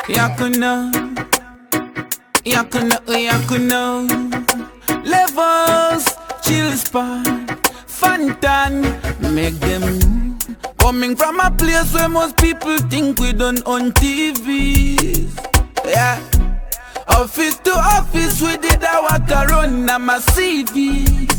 Yakuna, Levels, chill spot, Fantan, make them move. Coming from a place where most people think we don't on TVs. Yeah. Office to office, we did our corona, my CVs.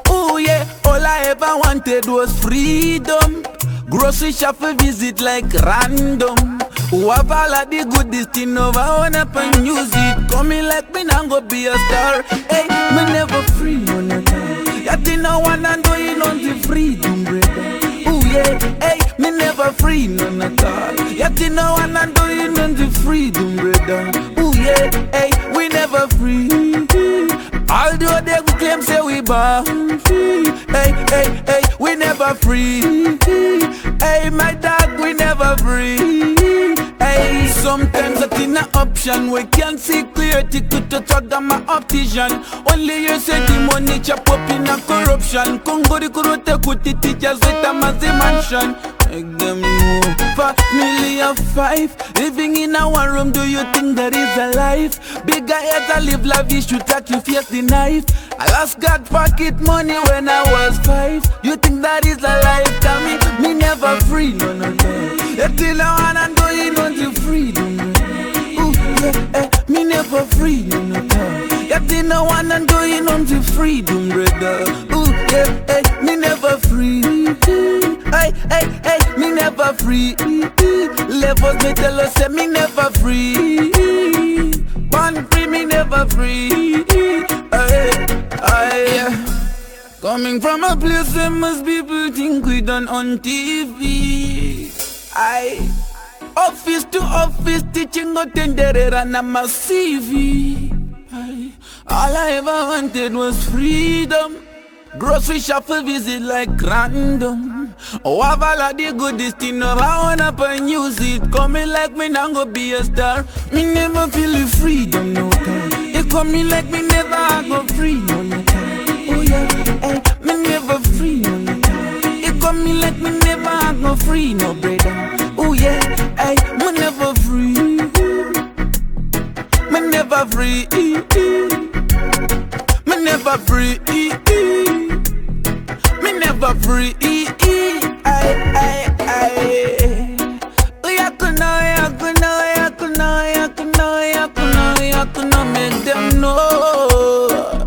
Oh yeah, all I ever wanted was freedom. Grocery shop for visit like random. Who have all of the goodies thing over on up and use it. Coming like me now go be a star. Hey, me never free on a time. You think no one and doing on the freedom, brother. Oh yeah, hey, me never free none at all. You think no one and doing on the freedom, brother. Oh yeah, hey, we never free. Although they claim say we born free. Hey, we never free. Hey, my dog, we never free. Hey, sometimes that's in an option. We can't see clear, ticket to talk to my optician. Only you say the money chop up in a corruption. Congo the kurote kuti teachers with a massive mansion. Make them know. Family of 5 living in our room, do you think that is a life? Bigger heads I live lavish, you take you face the knife. I lost God pocket money when I was 5. You think that is a life? Tell me never free, no. Till I wanna go in on the freedom. Ooh, yeah, me never free, no. Till no one and go in on the freedom, brother. Ooh, yeah, me never free. Hey, me never free. Levels me tell us say me never free. One free, me never free. Coming from a place where most people think we done on TV. Office to office teaching go tendere and I'm a CV. All I ever wanted was freedom. Grocery shop for visit like random. Oh, have all of the goodies thing over on up and use it. Coming like me now go be a star. Me never feel the freedom no time. It coming like me never go free no time. Oh yeah, hey, me never free no time. It coming like me never go free no brother. Oh yeah, hey, me never free. Me never free. Me never free. Me never free. Yakuna, make them know.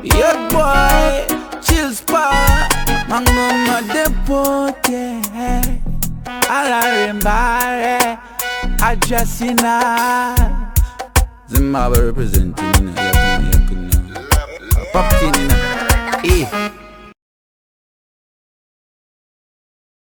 Yeah, boy, chill spot. Mangoma depote. Alarimbare. Adjacina. Zimbabwe representing. Yakuna. Pop in.